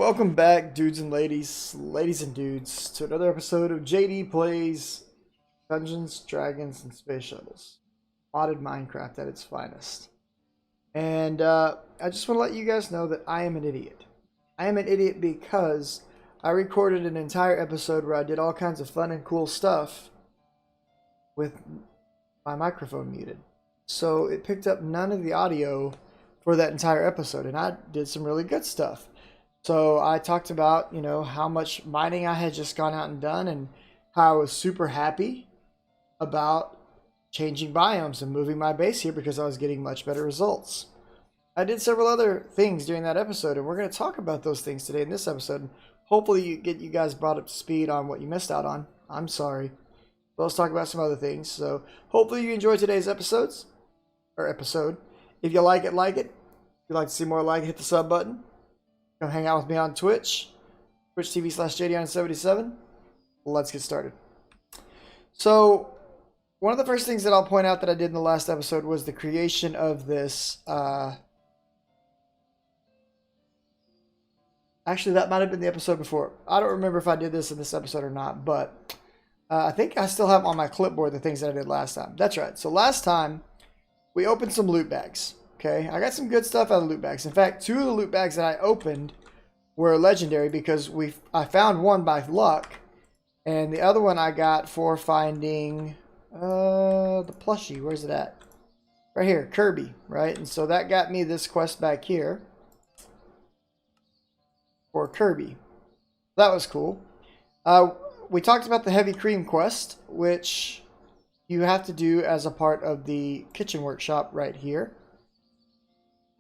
Welcome back, dudes and ladies and dudes, to another episode of JD Plays Dungeons, Dragons, and Space Shuttles. Modded Minecraft at its finest. And I just want to let you guys know that I am an idiot. I am an idiot because I recorded an entire episode where I did all kinds of fun and cool stuff with my microphone muted. So it picked up none of the audio for that entire episode, and I did some really good stuff. So I talked about, how much mining I had just gone out and done, and how I was super happy about changing biomes and moving my base here because I was getting much better results. I did several other things during that episode, and we're going to talk about those things today in this episode. Hopefully get you guys brought up to speed on what you missed out on. I'm sorry. But let's talk about some other things. So hopefully you enjoyed today's episode. If you like it, like it. If you'd like to see more like it, hit the sub button. Come hang out with me on Twitch. Twitch.tv/JDon77. Let's get started. So, one of the first things that I'll point out that I did in the last episode was the creation of this. Actually, that might have been the episode before. I don't remember if I did this in this episode or not, but I think I still have on my clipboard the things that I did last time. That's right. So, last time, we opened some loot bags. Okay, I got some good stuff out of the loot bags. In fact, two of the loot bags that I opened were legendary because I found one by luck, and the other one I got for finding the plushie. Where's it at? Right here, Kirby, right? And so that got me this quest back here for Kirby. That was cool. We talked about the heavy cream quest, which you have to do as a part of the kitchen workshop right here.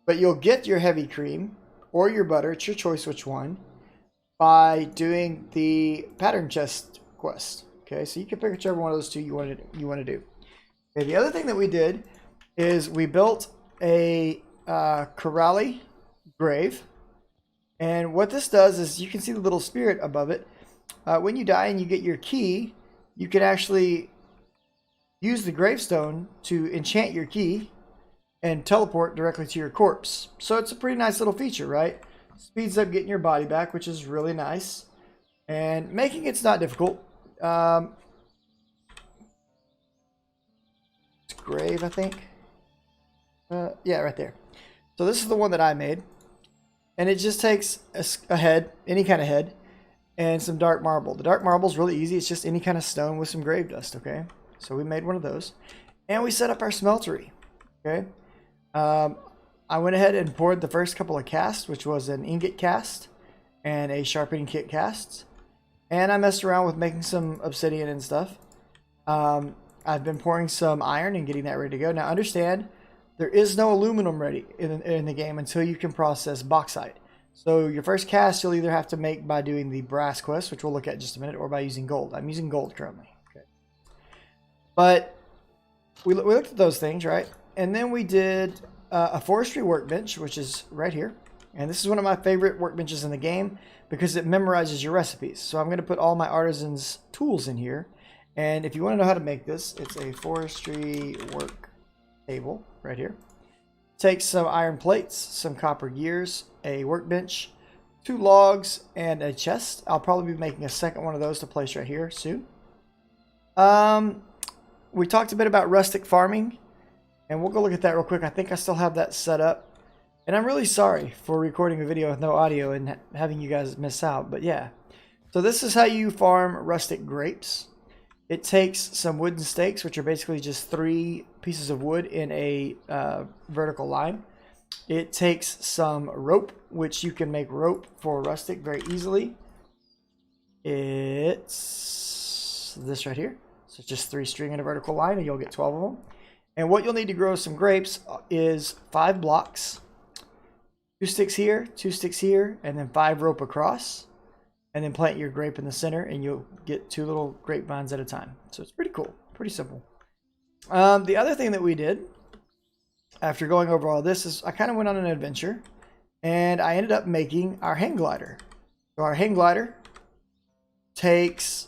But you'll get your heavy cream or your butter, it's your choice which one, by doing the pattern chest quest. Okay, so you can pick whichever one of those two you want to do. Okay, the other thing that we did is we built a Corrali grave. And what this does is you can see the little spirit above it. When you die and you get your key, you can actually use the gravestone to enchant your key and teleport directly to your corpse. So it's a pretty nice little feature, right? Speeds up getting your body back, which is really nice. And making it's not difficult. It's grave, I think. Yeah, right there. So this is the one that I made. And it just takes a head, any kind of head, and some dark marble. The dark marble is really easy. It's just any kind of stone with some grave dust, okay? So we made one of those. And we set up our smeltery, okay? I went ahead and poured the first couple of casts, which was an ingot cast and a sharpening kit cast. And I messed around with making some obsidian and stuff. I've been pouring some iron and getting that ready to go. Now understand, there is no aluminum ready in the game until you can process bauxite. So your first cast you'll either have to make by doing the brass quest, which we'll look at in just a minute, or by using gold. I'm using gold currently. Okay. But we looked at those things, right? And then we did a Forestry Workbench, which is right here. And this is one of my favorite workbenches in the game because it memorizes your recipes. So I'm going to put all my artisan's tools in here. And if you want to know how to make this, it's a forestry work table right here. Takes some iron plates, some copper gears, a workbench, 2 logs, and a chest. I'll probably be making a second one of those to place right here soon. We talked a bit about rustic farming. And we'll go look at that real quick. I think I still have that set up. And I'm really sorry for recording a video with no audio and having you guys miss out. But yeah. So this is how you farm rustic grapes. It takes some wooden stakes, which are basically just 3 pieces of wood in a vertical line. It takes some rope, which you can make rope for rustic very easily. It's this right here. So it's just 3 string in a vertical line and you'll get 12 of them. And what you'll need to grow some grapes is 5 blocks, 2 sticks here, 2 sticks here, and then 5 rope across. And then plant your grape in the center and you'll get 2 little grapevines at a time. So it's pretty cool, pretty simple. The other thing that we did after going over all this is I kind of went on an adventure and I ended up making our hang glider. So our hang glider takes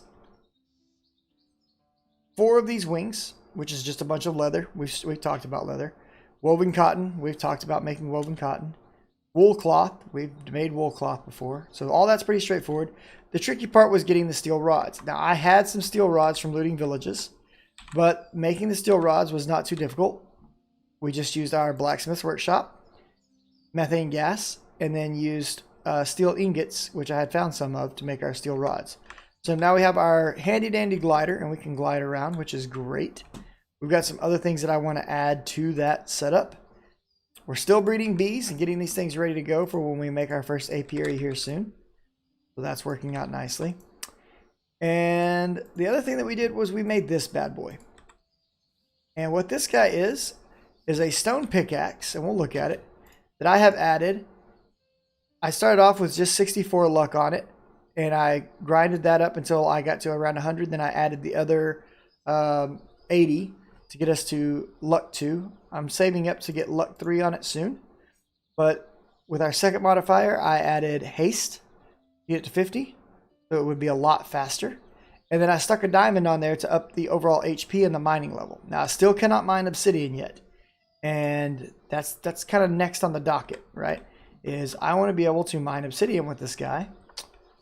4 of these wings, which is just a bunch of leather. We've talked about leather. Woven cotton. We've talked about making woven cotton. wool cloth. We've made wool cloth before. So all that's pretty straightforward. The tricky part was getting the steel rods. Now I had some steel rods from looting villages, but making the steel rods was not too difficult. We just used our blacksmith workshop, methane gas, and then used steel ingots, which I had found some of, to make our steel rods. So now we have our handy dandy glider, and we can glide around, which is great. We've got some other things that I want to add to that setup. We're still breeding bees and getting these things ready to go for when we make our first apiary here soon. So that's working out nicely. And the other thing that we did was we made this bad boy. And what this guy is a stone pickaxe, and we'll look at it, that I have added. I started off with just 64 luck on it, and I grinded that up until I got to around 100. Then I added the other 80 to get us to luck 2. I'm saving up to get luck 3 on it soon. But with our second modifier, I added haste to get it to 50, so it would be a lot faster. And then I stuck a diamond on there to up the overall HP and the mining level. Now I still cannot mine obsidian yet, and that's kind of next on the docket, right? Is I want to be able to mine obsidian with this guy,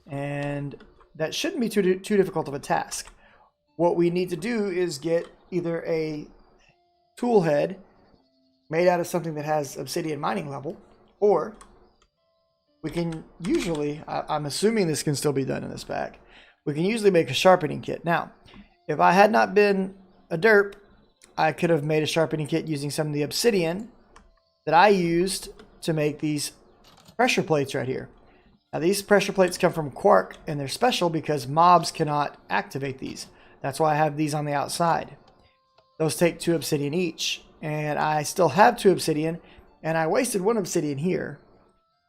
and that shouldn't be too difficult of a task. What we need to do is get either a tool head made out of something that has obsidian mining level, or we can usually, I'm assuming this can still be done in this pack, we can usually make a sharpening kit. Now, if I had not been a derp, I could have made a sharpening kit using some of the obsidian that I used to make these pressure plates right here. Now these pressure plates come from quark, and they're special because mobs cannot activate these. That's why I have these on the outside. Those take 2 obsidian each, and I still have 2 obsidian, and I wasted 1 obsidian here.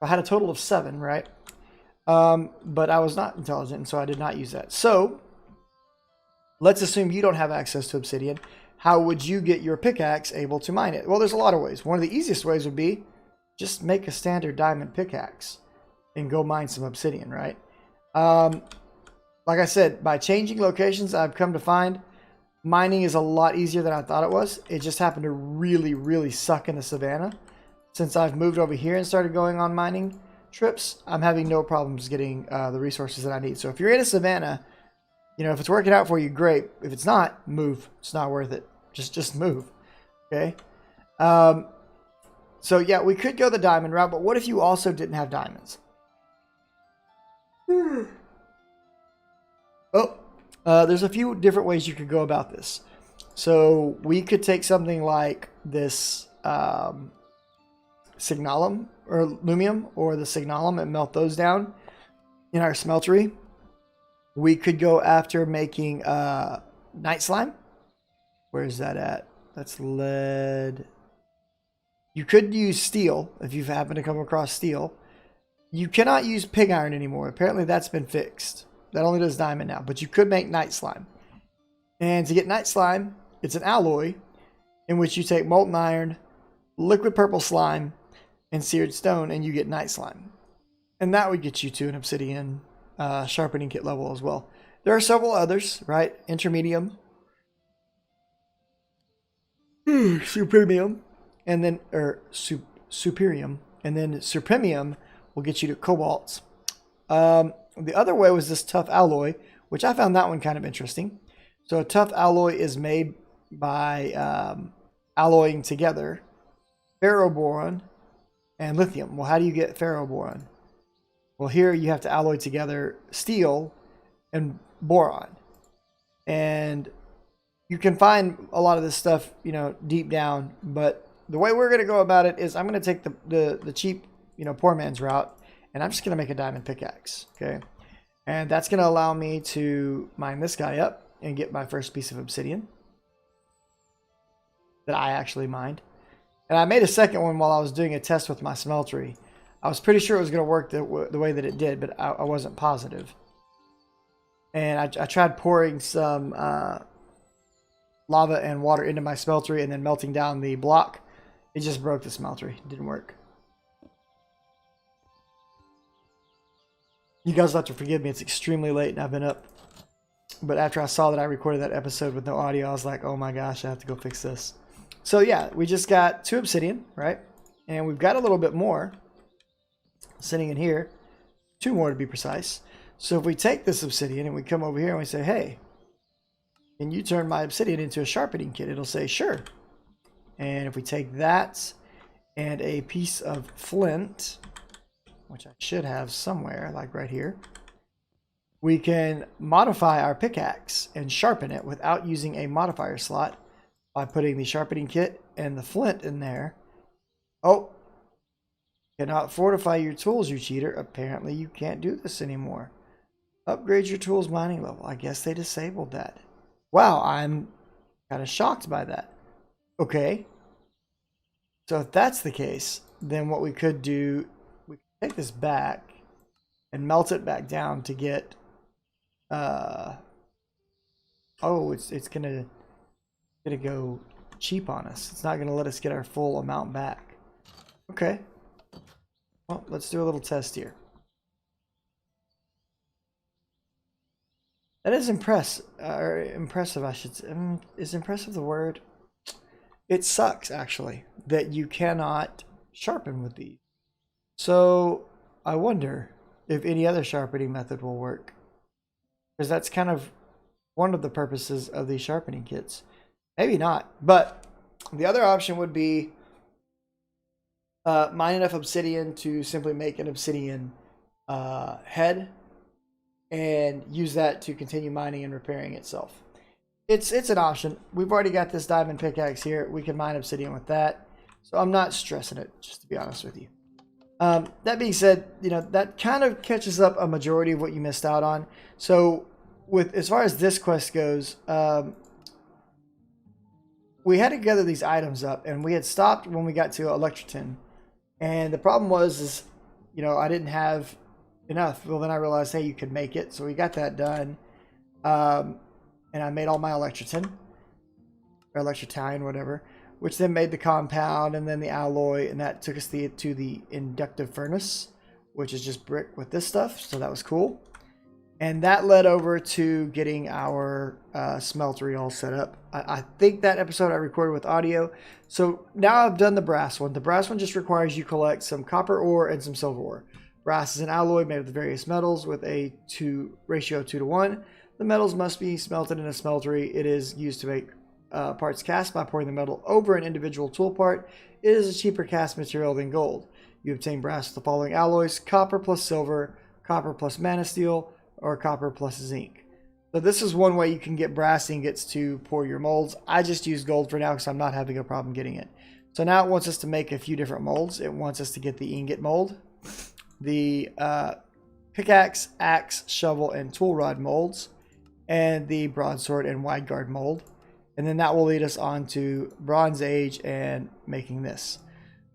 I had a total of 7, right? But I was not intelligent, and so I did not use that. So let's assume you don't have access to obsidian. How would you get your pickaxe able to mine it? Well, there's a lot of ways. One of the easiest ways would be just make a standard diamond pickaxe and go mine some obsidian, right? Like I said, by changing locations, I've come to find mining is a lot easier than I thought it was. It just happened to really, really suck in the savannah. Since I've moved over here and started going on mining trips, I'm having no problems getting the resources that I need. So if you're in a savannah, you know, if it's working out for you, great. If it's not, move. It's not worth it. Just move. Okay? So yeah, we could go the diamond route, but what if you also didn't have diamonds? There's a few different ways you could go about this. So we could take something like this signalum or lumium or the signalum and melt those down in our smeltery. We could go after making night slime. Where is that at? That's lead. You could use steel if you happen to come across steel. You cannot use pig iron anymore. Apparently that's been fixed. That only does diamond now, but you could make night slime. And to get night slime, it's an alloy in which you take molten iron, liquid purple slime, and seared stone, and you get night slime. And that would get you to an obsidian sharpening kit level as well. There are several others, right? Intermedium, supremium, and then superium, and then supremium will get you to cobalts. The other way was this tough alloy, which I found that one kind of interesting. So a tough alloy is made by alloying together ferroboron and lithium. Well, how do you get ferroboron? Well, here you have to alloy together steel and boron. And you can find a lot of this stuff, you know, deep down. But the way we're going to go about it is I'm going to take the cheap, you know, poor man's route. And I'm just going to make a diamond pickaxe, okay? And that's going to allow me to mine this guy up and get my first piece of obsidian that I actually mined. And I made a second one while I was doing a test with my smeltery. I was pretty sure it was going to work the way that it did, but I wasn't positive. And I tried pouring some lava and water into my smeltery and then melting down the block. It just broke the smeltery. It didn't work. You guys will have to forgive me. It's extremely late and I've been up. But after I saw that I recorded that episode with no audio, I was like, oh my gosh, I have to go fix this. So yeah, we just got 2 obsidian, right? And we've got a little bit more. sitting in here, 2 more to be precise. So if we take this obsidian and we come over here and we say, hey, can you turn my obsidian into a sharpening kit? It'll say, sure. And if we take that and a piece of flint, which I should have somewhere, like right here, we can modify our pickaxe and sharpen it without using a modifier slot by putting the sharpening kit and the flint in there. Oh, cannot fortify your tools, you cheater. Apparently you can't do this anymore. Upgrade your tools mining level. I guess they disabled that. Wow, I'm kind of shocked by that. Okay. So if that's the case, then what we could do, we could take this back and melt it back down to get oh, it's gonna go cheap on us. It's not gonna let us get our full amount back. Okay. Well, let's do a little test here. That is impressive, I should say. Is impressive the word? It sucks, actually, that you cannot sharpen with these. So I wonder if any other sharpening method will work. Because that's kind of one of the purposes of these sharpening kits. Maybe not. But the other option would be mine enough obsidian to simply make an obsidian head and use that to continue mining and repairing itself. It's an option. We've already got this diamond pickaxe here. We can mine obsidian with that. So I'm not stressing it, just to be honest with you. That being said, you know, that kind of catches up a majority of what you missed out on. So with as far as this quest goes, we had to gather these items up, and we had stopped when we got to Electrotin. And the problem was, you know, I didn't have enough. Well, then I realized, hey, you could make it. So we got that done. And I made all my Electrotin, or Electrotine, whatever, which then made the compound and then the alloy, and that took us to the inductive furnace, which is just brick with this stuff. So that was cool. And that led over to getting our smeltery all set up. I think that episode I recorded with audio. So now I've done the brass one. The brass one just requires you collect some copper ore and some silver ore. Brass is an alloy made of the various metals with a ratio of 2 to 1. The metals must be smelted in a smeltery. It is used to make parts cast by pouring the metal over an individual tool part. It is a cheaper cast material than gold. You obtain brass with the following alloys: copper plus silver, copper plus manasteel, or copper plus zinc. So this is one way you can get brass ingots to pour your molds. I just use gold for now because I'm not having a problem getting it. So now it wants us to make a few different molds. It wants us to get the ingot mold, the pickaxe, axe, shovel, and tool rod molds, and the broadsword and wide guard mold. And then that will lead us on to Bronze Age and making this.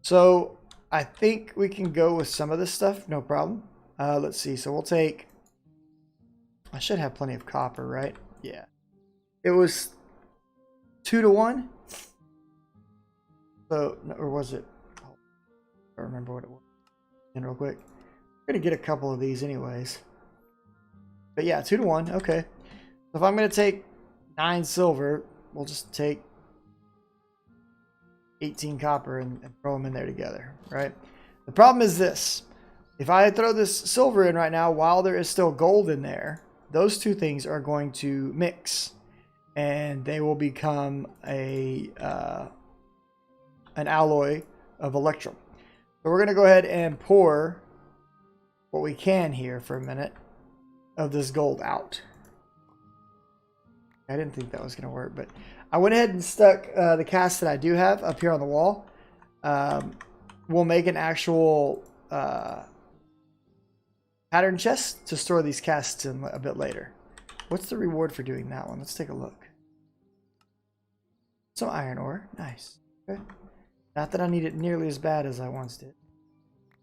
So I think we can go with some of this stuff, no problem. Let's see, so we'll take, I should have plenty of copper, right? Yeah. It was 2 to 1. So, or was it? I don't remember what it was. And real quick, we're gonna get a couple of these anyways. But yeah, 2 to 1. Okay. So if I'm gonna take 9 silver, we'll just take 18 copper and throw them in there together, right? The problem is this: if I throw this silver in right now while there is still gold in there, those two things are going to mix, and they will become an alloy of electrum. So we're going to go ahead and pour what we can here for a minute of this gold out. I didn't think that was going to work, but I went ahead and stuck the cast that I do have up here on the wall. We'll make an actual pattern chest to store these casts in a bit later. What's the reward for doing that one? Let's take a look. Some iron ore. Nice. Okay. Not that I need it nearly as bad as I once did.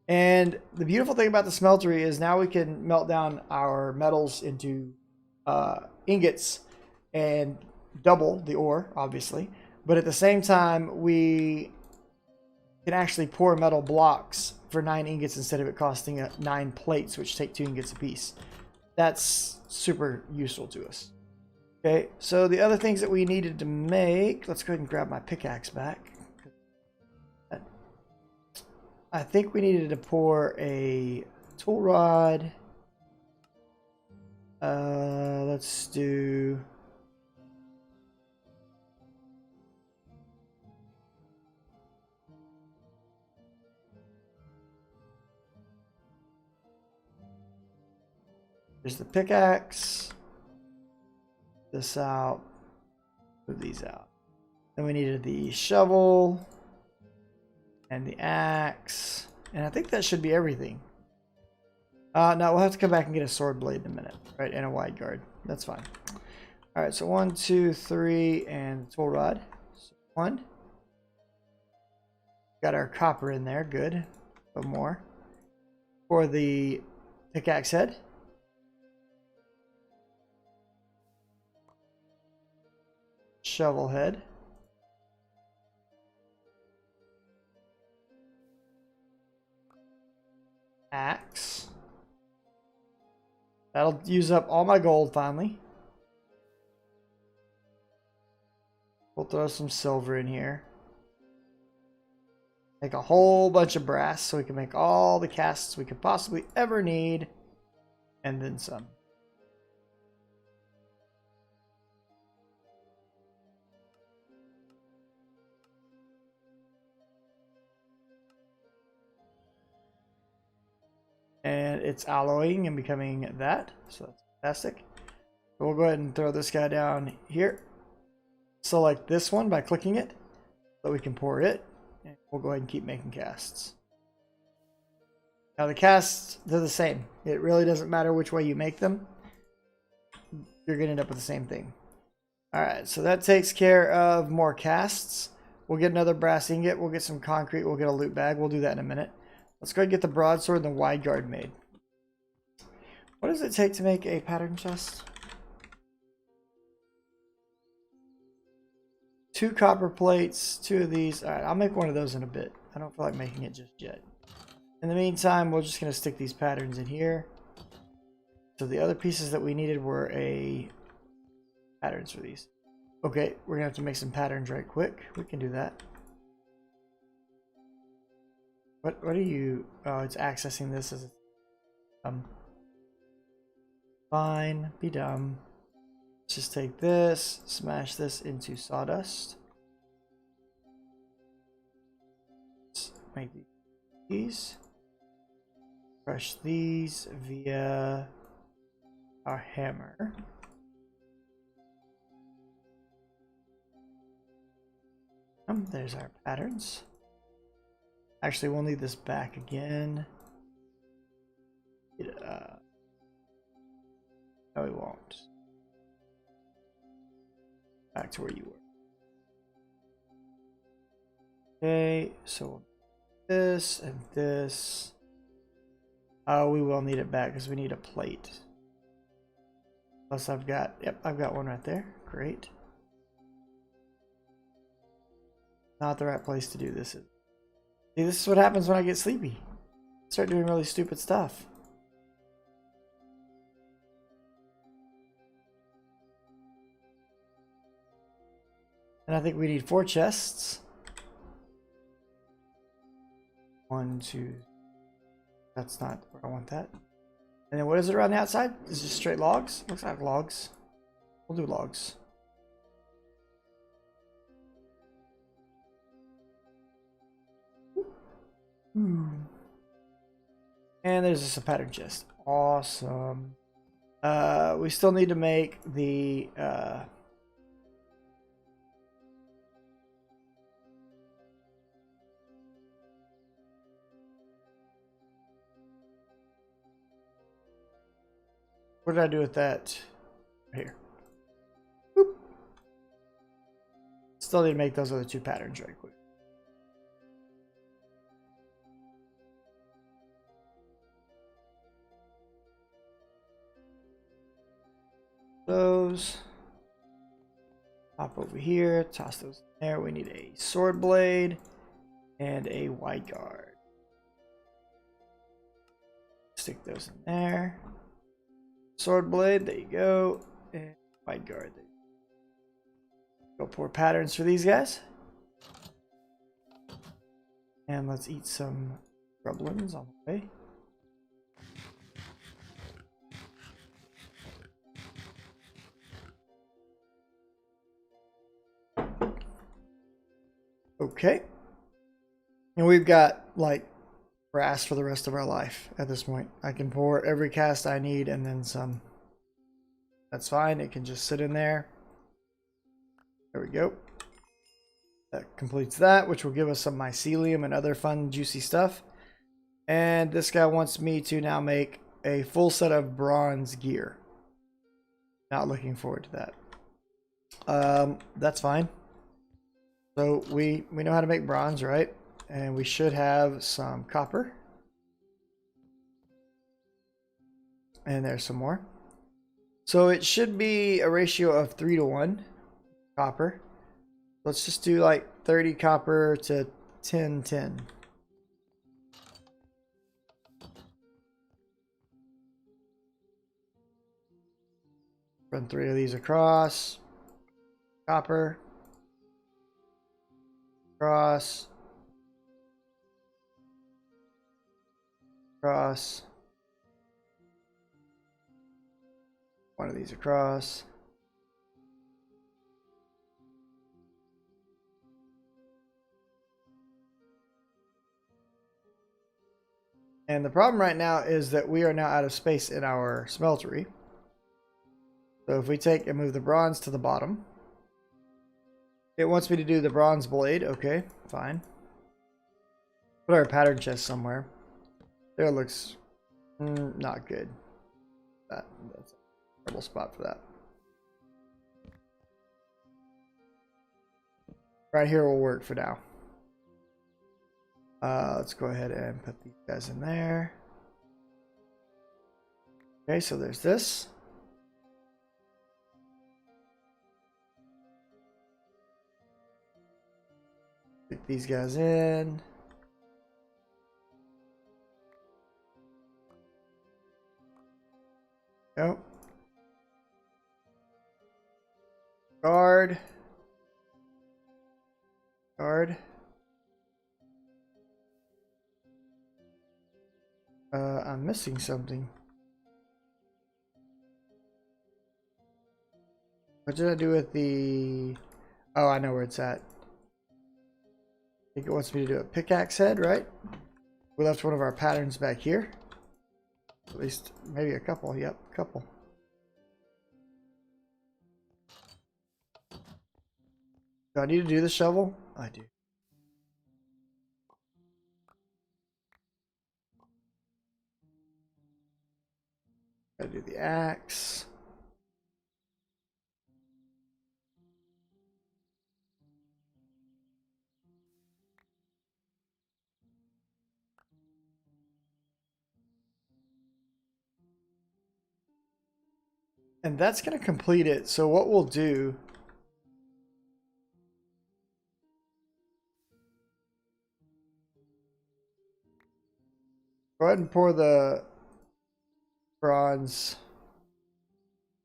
And the beautiful thing about the smeltery is now we can melt down our metals into ingots and double the ore, obviously. But at the same time, we can actually pour metal blocks for 9 ingots instead of it costing 9 plates, which take 2 ingots apiece. That's super useful to us. Okay, so the other things that we needed to make, let's go ahead and grab my pickaxe back. I think we needed to pour a tool rod. Let's do... Here's the pickaxe. This out. Move these out. Then we needed the shovel and the axe. And I think that should be everything. No, we'll have to come back and get a sword blade in a minute, right? And a wide guard. That's fine. All right, so 1, 2, 3, and tool rod. So 1. Got our copper in there. Good. One more. For the pickaxe head. Shovel head. Axe. That'll use up all my gold finally. We'll throw some silver in here. Make a whole bunch of brass so we can make all the casts we could possibly ever need. And then some. And it's alloying and becoming that, so that's fantastic. So we'll go ahead and throw this guy down here. Select this one by clicking it so we can pour it, and we'll go ahead and keep making casts. Now the casts, they're the same. It really doesn't matter which way you make them. You're gonna end up with the same thing. All right, so that takes care of more casts. We'll get another brass ingot, we'll get some concrete, we'll get a loot bag. We'll do that in a minute. Let's go ahead and get the broadsword and the wide guard made. What does it take to make a pattern chest? 2 copper plates, 2 of these. All right, I'll make one of those in a bit. I don't feel like making it just yet. In the meantime, we're just going to stick these patterns in here. So the other pieces that we needed were patterns for these. Okay, we're going to have to make some patterns right quick. We can do that. What are you? Oh, it's accessing this as a fine, be dumb. Let's just take this, smash this into sawdust. Let's make these. Crush these via our hammer. There's our patterns. Actually, we'll need this back again. No, we won't. Back to where you were. Okay, so this and this. Oh, we will need it back because we need a plate. Plus I've got, yep, I've got one right there. Great. Not the right place to do this. See, this is what happens when I get sleepy. Start doing really stupid stuff. And I think we need 4 chests. 1, 2. That's not where I want that. And then what is it around the outside? Is it just straight logs? Looks like logs. We'll do logs. And there's just a pattern chest. Awesome. We still need to make the what did I do with that? Right here. Boop. Still need to make those other 2 patterns right quick. Those. Hop over here, toss those in there. We need a sword blade and a wide guard. Stick those in there. Sword blade, there you go. And wide guard. There. Go pour patterns for these guys. And let's eat some Grublins on the way. Okay. And we've got like grass for the rest of our life at this point. I can pour every cast I need and then some. That's fine. It can just sit in there. There we go. That completes that, which will give us some mycelium and other fun, juicy stuff. And this guy wants me to now make a full set of bronze gear. Not looking forward to that. That's fine. So we know how to make bronze, right? And we should have some copper. And there's some more. So it should be a ratio of 3 to 1 copper. Let's just do like 30 copper to 10 tin. Run 3 of these across. Copper. Across. Across. One of these across. And the problem right now is that we are now out of space in our smeltery. So if we take and move the bronze to the bottom, it wants me to do the bronze blade. Okay, fine. Put our pattern chest somewhere. There looks not good. That's a terrible spot for that. Right here will work for now. Let's go ahead and put these guys in there. Okay, so there's this. Stick these guys in. Go. Guard. Guard. I'm missing something. What did I do with the... Oh, I know where it's at. I think it wants me to do a pickaxe head, right? We left one of our patterns back here. At least, maybe a couple. Yep, a couple. Do I need to do the shovel? I do. Gotta do the axe. And that's going to complete it. So what we'll do... Go ahead and pour the bronze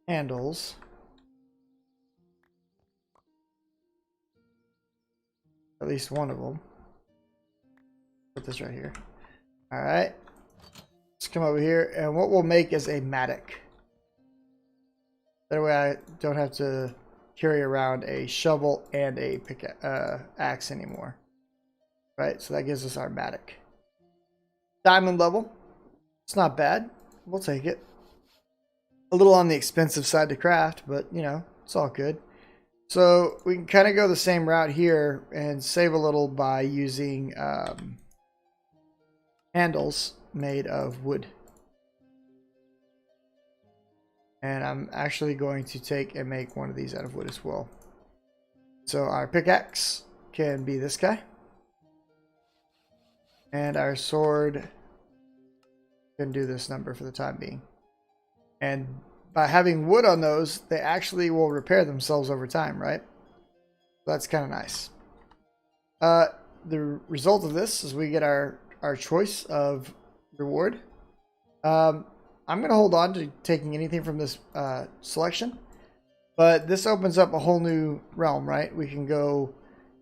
handles. At least one of them. Put this right here. All right. Let's come over here. And what we'll make is a mattock. That way I don't have to carry around a shovel and a axe anymore. Right, so that gives us our mattock. Diamond level. It's not bad. We'll take it. A little on the expensive side to craft, but you know, it's all good. So we can kind of go the same route here and save a little by using handles made of wood. And I'm actually going to take and make one of these out of wood as well. So our pickaxe can be this guy. And our sword can do this number for the time being. And by having wood on those, they actually will repair themselves over time, right? So that's kind of nice. The result of this is we get our choice of reward. I'm going to hold on to taking anything from this selection. But this opens up a whole new realm, right? We can go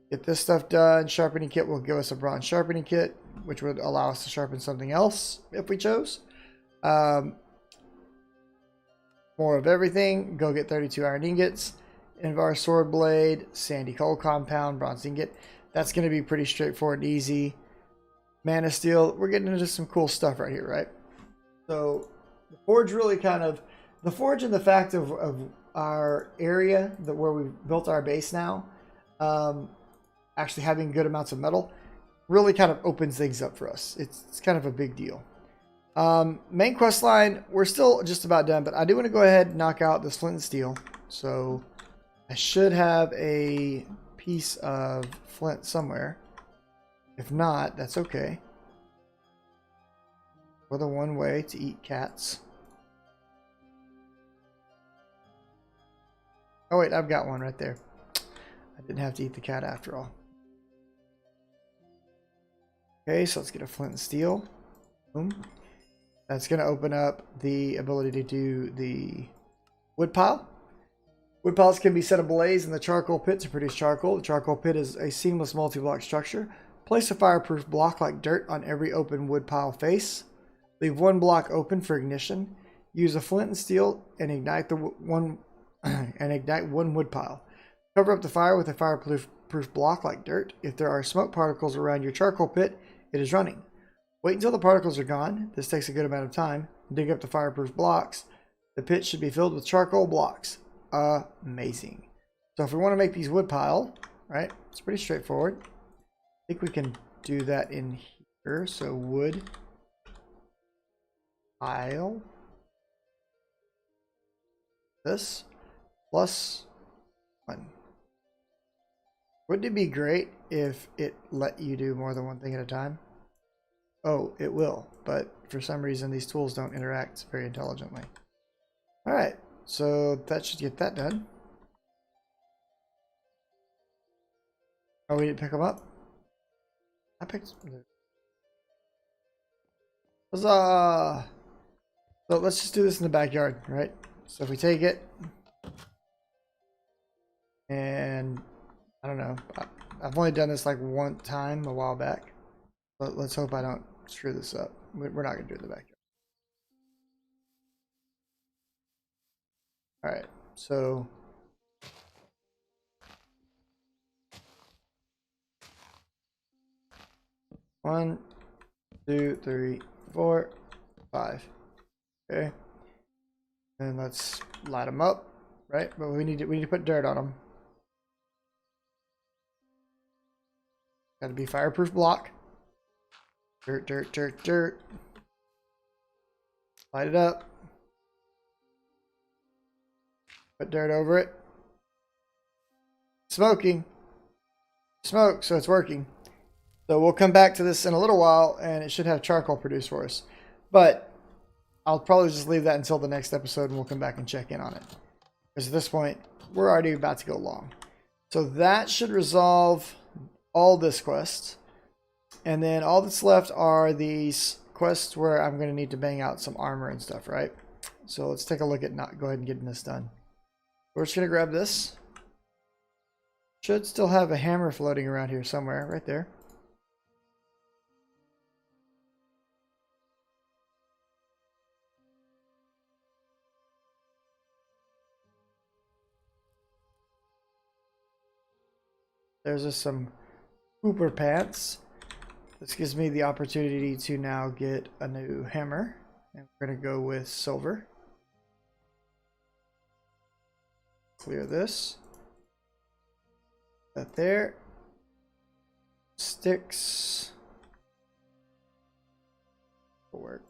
get this stuff done. Sharpening kit will give us a bronze sharpening kit. which would allow us to sharpen something else if we chose. More of everything. Go get 32 iron ingots. Invar sword blade, sandy coal compound, bronze ingot. That's going to be pretty straightforward and easy. Mana steel. We're getting into some cool stuff right here, right? So the forge really kind of, the forge and the fact of our area that where we've built our base now, actually having good amounts of metal really kind of opens things up for us. It's kind of a big deal. Main quest line, we're still just about done, but I do want to go ahead and knock out this flint and steel. So I should have a piece of flint somewhere. If not, that's okay. For the one way to eat cats. Oh wait, I've got one right there. I didn't have to eat the cat after all. Okay, so let's get a flint and steel. Boom. That's going to open up the ability to do the wood pile. Wood piles can be set ablaze in the charcoal pit to produce charcoal. The charcoal pit is a seamless multi-block structure. Place a fireproof block like dirt on every open wood pile face. Leave one block open for ignition. Use a flint and steel and ignite one wood pile. Cover up the fire with a fireproof block like dirt. If there are smoke particles around your charcoal pit, it is running. Wait until the particles are gone. This takes a good amount of time. Dig up the fireproof blocks. The pit should be filled with charcoal blocks. Amazing. So if we want to make these wood pile, right, it's pretty straightforward. I think we can do that in here. So wood pile. This plus 1. Wouldn't it be great if it let you do more than one thing at a time? Oh, it will, but for some reason these tools don't interact very intelligently. All right, so that should get that done. Oh, we didn't pick them up? I picked them. Huzzah! So let's just do this in the backyard, right? So if we take it, and I don't know, I've only done this like one time a while back, but let's hope I don't screw this up. We're not going to do it in the backyard. All right, so one, 2, 3, 4, 5. Okay, and let's light them up, right? But we need to put dirt on them. Got to be fireproof block. Dirt, dirt, dirt, dirt. Light it up. Put dirt over it. Smoking. Smoke, so it's working. So we'll come back to this in a little while, and it should have charcoal produced for us. But I'll probably just leave that until the next episode, and we'll come back and check in on it. Because at this point, we're already about to go long. So that should resolve all this quest. And then all that's left are these quests where I'm going to need to bang out some armor and stuff, right? So let's take a look at go ahead and getting this done. We're just going to grab this. Should still have a hammer floating around here somewhere, right there. There's just some Hooper pants. This gives me the opportunity to now get a new hammer. And we're going to go with silver. Clear this. That there. Sticks. Will work.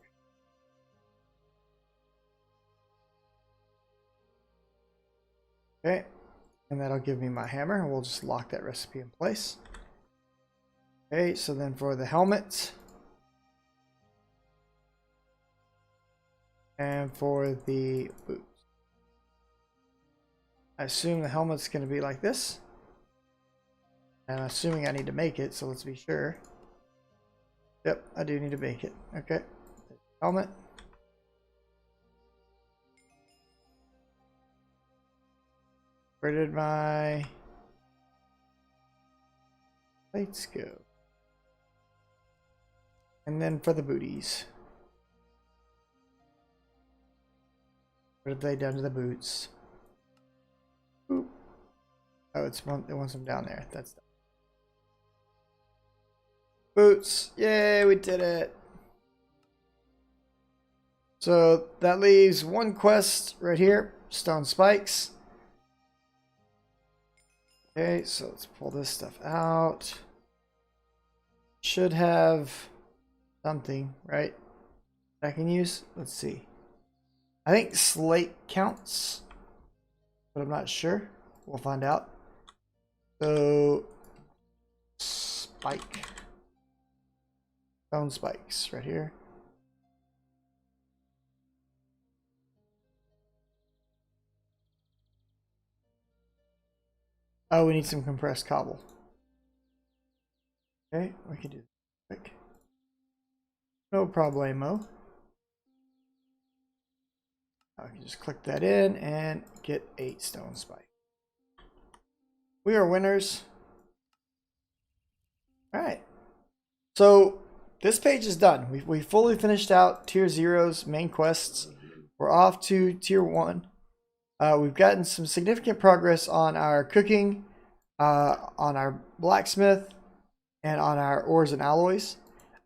Okay. And that'll give me my hammer, and we'll just lock that recipe in place. Okay, so then for the helmet. And for the boots. I assume the helmet's going to be like this. And I'm assuming I need to make it, so let's be sure. Yep, I do need to make it. Okay. Helmet. Where did my plates go? And then for the booties. What have they done to the boots? Boop. Oh, it wants them down there. That's boots. Yay, we did it. So that leaves one quest right here. Stone spikes. Okay, so let's pull this stuff out. Should have something, right? I can use. Let's see. I think slate counts, but I'm not sure. We'll find out. So spike. Stone spikes right here. Oh, we need some compressed cobble. Okay, we can do this quick. No problemo. I can just click that in and get 8 stone spike. We are winners. Alright. So this page is done. We fully finished out Tier 0's main quests. We're off to Tier 1. We've gotten some significant progress on our cooking, on our blacksmith, and on our ores and alloys.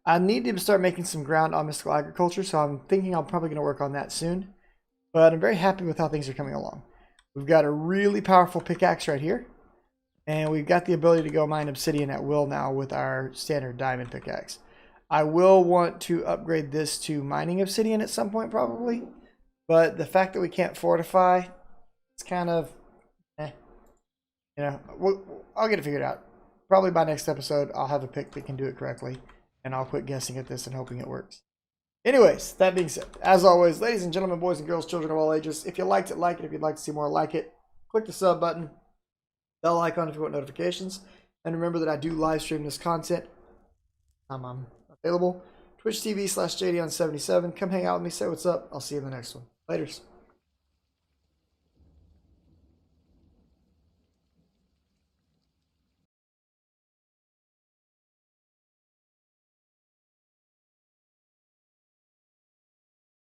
I need to start making some ground on mystical agriculture, so I'm thinking I'm probably going to work on that soon. But I'm very happy with how things are coming along. We've got a really powerful pickaxe right here. And we've got the ability to go mine obsidian at will now with our standard diamond pickaxe. I will want to upgrade this to mining obsidian at some point probably. But the fact that we can't fortify, it's kind of, You know, I'll get it figured out. Probably by next episode, I'll have a pick that can do it correctly. And I'll quit guessing at this and hoping it works. Anyways, that being said, as always, ladies and gentlemen, boys and girls, children of all ages, if you liked it, like it. If you'd like to see more, like it. Click the sub button. Bell icon if you want notifications. And remember that I do live stream this content. I'm available. Twitch TV/JDon77. Come hang out with me. Say what's up. I'll see you in the next one. Laters.